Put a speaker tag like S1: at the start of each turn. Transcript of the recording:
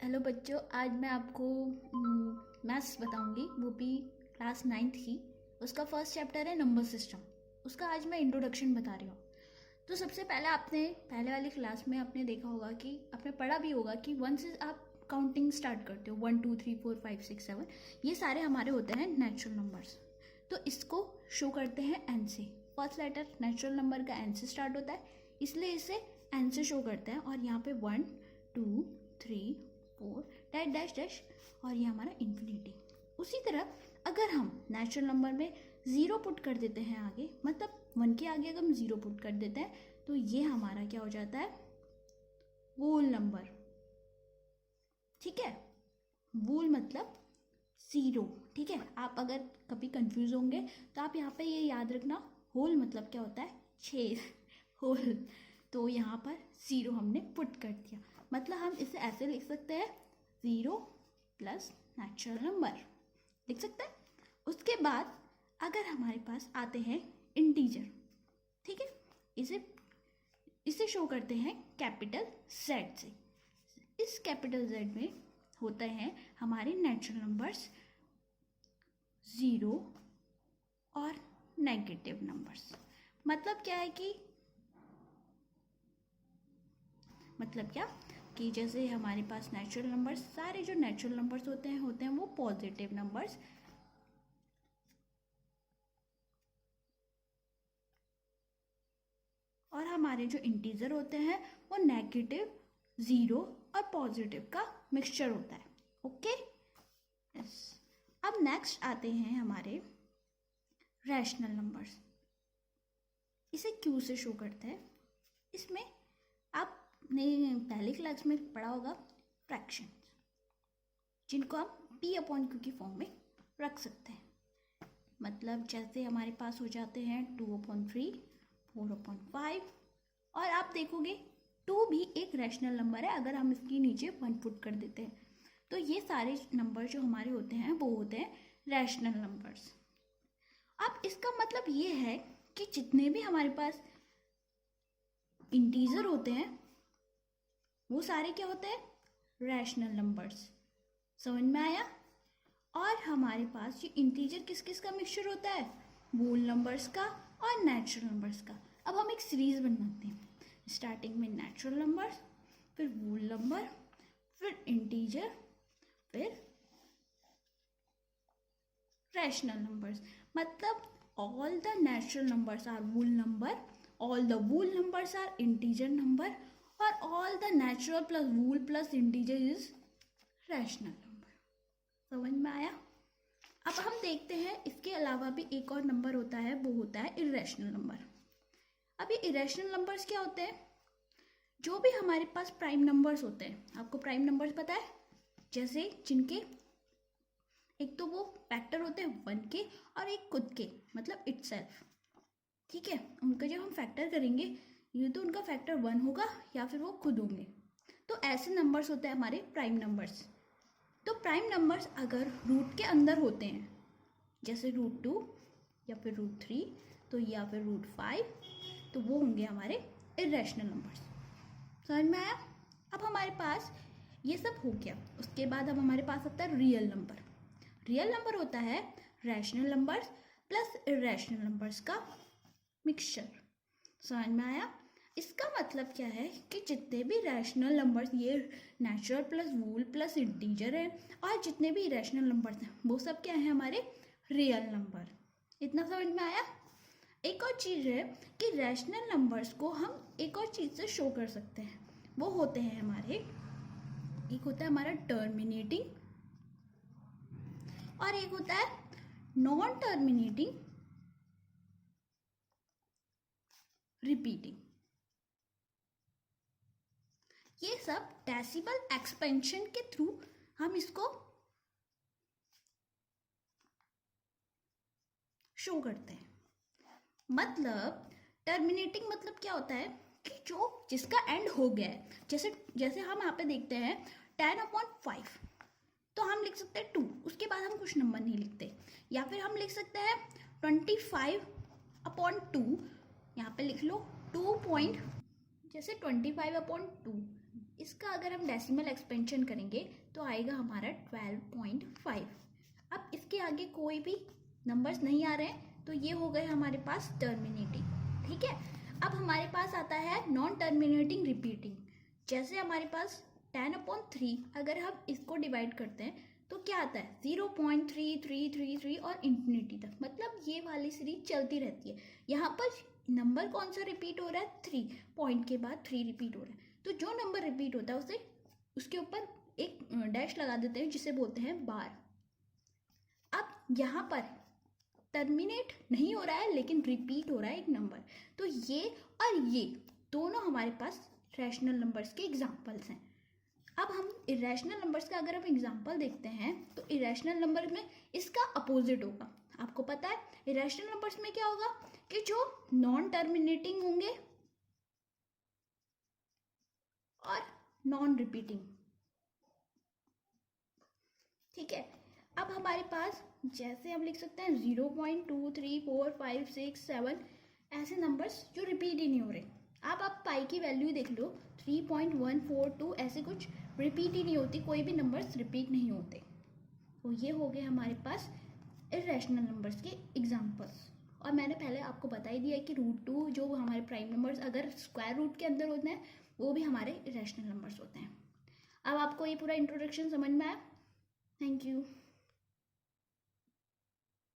S1: Hello बच्चों, आज मैं आपको मैथ्स बताऊंगी, वो भी क्लास 9th की। उसका फर्स्ट चैप्टर है नंबर सिस्टम। उसका आज मैं इंट्रोडक्शन बता रही हूँ। तो सबसे पहले आपने पहले वाली क्लास में आपने देखा होगा कि आपने पढ़ा भी होगा कि 1 से आप काउंटिंग स्टार्ट करते हो। 1 2 3 4 5 6 7 ये सारे हमारे होते हैं नेचुरल नंबर्स। तो इसको शो करते हैं एन से। फर्स्ट लेटर नेचुरल नंबर का एन से स्टार्ट होता है, इसलिए इसे एन से शो करते हैं। और यहाँ पे 1 2 3 4 डैश डैश डैश और ये हमारा इन्फिनिटी। उसी तरह अगर हम नेचुरल नंबर में ज़ीरो पुट कर देते हैं आगे, मतलब 1 के आगे अगर हम ज़ीरो पुट कर देते हैं तो ये हमारा क्या हो जाता है, वोल नंबर। ठीक है, वोल मतलब ज़ीरो। ठीक है, आप अगर कभी कंफ्यूज होंगे तो आप यहाँ पे ये याद रखना, होल मतलब क्या होता है, छेद, होल। तो यहाँ पर ज़ीरो हमने पुट कर दिया, मतलब हम इसे ऐसे लिख सकते हैं, ज़ीरो प्लस नेचुरल नंबर लिख सकते हैं। उसके बाद अगर हमारे पास आते हैं इंटीजर, ठीक है, इसे शो करते हैं कैपिटल जेड से। इस कैपिटल जेड में होते हैं हमारे नेचुरल नंबर्स, ज़ीरो और नेगेटिव नंबर्स। मतलब क्या है कि कि जैसे हमारे पास नेचुरल नंबर्स, सारे जो नेचुरल नंबर्स होते हैं वो पॉजिटिव नंबर्स, और हमारे जो इंटीजर होते हैं वो नेगेटिव, ज़ीरो और पॉजिटिव का मिक्सचर होता है। Okay, yes. अब नेक्स्ट आते हैं हमारे रैशनल नंबर्स। इसे क्यू से शो करते हैं। इसमें आपने पहली क्लास में पढ़ा होगा फ्रैक्शन, जिनको हम p अपॉन क्यू की फॉर्म में रख सकते हैं। मतलब जैसे हमारे पास हो जाते हैं 2/3, 4/5, और आप देखोगे 2 भी एक रैशनल नंबर है अगर हम इसके नीचे 1 पुट कर देते हैं। तो ये सारे नंबर जो हमारे होते हैं वो होते हैं रैशनल नंबर्स। अब इसका मतलब ये है कि जितने भी हमारे पास इंटीजर होते हैं वो सारे क्या होते हैं, रैशनल नंबर्स। समझ में आया? और हमारे पास ये इंटीजर किस किस का मिक्सचर होता है, वोल नंबर्स का और नेचुरल नंबर्स का। अब हम एक सीरीज बनाते हैं, स्टार्टिंग में नेचुरल नंबर्स, फिर वोल नंबर, फिर इंटीजर, फिर रैशनल नंबर्स। मतलब all the natural numbers are whole number, all the whole numbers are integer number, और all the natural plus whole plus integer is rational number. समझ में आया? अब हम देखते हैं इसके अलावा भी एक और नंबर होता है, वो होता है इरेशनल नंबर। अब ये इरेशनल नंबर्स क्या होते हैं, जो भी हमारे पास प्राइम नंबर्स होते हैं। आपको प्राइम नंबर्स पता है, जैसे जिनके एक तो वो फैक्टर होते हैं 1 के और एक खुद के, मतलब इटसेल्फ। ठीक है, उनका जब हम फैक्टर करेंगे ये तो उनका फैक्टर 1 होगा या फिर वो खुद होंगे। तो ऐसे नंबर्स होते हैं हमारे प्राइम नंबर्स। तो प्राइम नंबर्स अगर रूट के अंदर होते हैं, जैसे √2 या फिर √3 तो या फिर √5, तो वो होंगे हमारे इरेशनल नंबर्स। समझ में आया? अब हमारे पास ये सब हो गया। उसके बाद अब हमारे पास आता है रियल नंबर। रियल नंबर होता है rational numbers plus irrational numbers का मिक्सचर। समझ में आया? इसका मतलब क्या है कि जितने भी रैशनल नंबर्स, ये natural plus whole plus integer है, और जितने भी इरेशनल नंबर्स हैं वो सब क्या है, हमारे रियल नंबर। इतना समझ में आया? एक और चीज़ है कि रैशनल नंबर्स को हम एक और चीज़ से शो कर सकते हैं, वो होते हैं हमारे, एक होता है हमारा टर्मिनेटिंग और एक होता है नॉन टर्मिनेटिंग रिपीटिंग। ये सब डेसिमल एक्सपेंशन के थ्रू हम इसको शो करते हैं। मतलब टर्मिनेटिंग मतलब क्या होता है कि जो जिसका एंड हो गया है, जैसे हम यहाँ पे देखते हैं 10/5, तो हम लिख सकते हैं 2, उसके बाद हम कुछ नंबर नहीं लिखते। या फिर हम लिख सकते हैं 25/2, यहाँ पे लिख लो 2 पॉइंट, जैसे 25/2 इसका अगर हम डेसिमल एक्सपेंशन करेंगे तो आएगा हमारा 12.5। अब इसके आगे कोई भी नंबर्स नहीं आ रहे हैं तो ये हो गए हमारे पास टर्मिनेटिंग। ठीक है, अब हमारे पास आता है नॉन टर्मिनेटिंग रिपीटिंग। जैसे हमारे पास 10/3 अगर हम इसको डिवाइड करते हैं तो क्या आता है 0.3333 और इंफिनिटी तक, मतलब ये वाली सीरीज चलती रहती है। यहाँ पर नंबर कौन सा रिपीट हो रहा है, 3 पॉइंट के बाद 3 रिपीट हो रहा है। तो जो नंबर रिपीट होता है उसे उसके ऊपर एक डैश लगा देते हैं जिसे बोलते हैं बार। अब यहाँ पर टर्मिनेट नहीं हो रहा है लेकिन रिपीट हो रहा है एक नंबर, तो ये और ये दोनों हमारे पास रैशनल नंबर्स के एग्जाम्पल्स हैं। अब हम इरेशनल नंबर्स का अगर हम एग्जांपल देखते हैं तो इरेशनल नंबर में इसका अपोजिट होगा। आपको पता है इरेशनल नंबर्स में क्या होगा कि जो नॉन टर्मिनेटिंग होंगे और नॉन रिपीटिंग। ठीक है, अब हमारे पास जैसे हम लिख सकते हैं 0.23456 ऐसे नंबर्स जो रिपीट ही नहीं हो रहे। अब आप पाई की वैल्यू देख लो 3.142 ऐसे कुछ रिपीट ही नहीं होती, कोई भी नंबर्स रिपीट नहीं होते। तो ये हो गए हमारे पास इरेशनल नंबर्स के एग्जांपल्स। और मैंने पहले आपको बता ही दिया कि √2 जो हमारे प्राइम नंबर्स अगर स्क्वायर रूट के अंदर होते हैं वो भी हमारे इरेशनल नंबर्स होते हैं। अब आपको ये पूरा इंट्रोडक्शन समझ में आया? Thank you.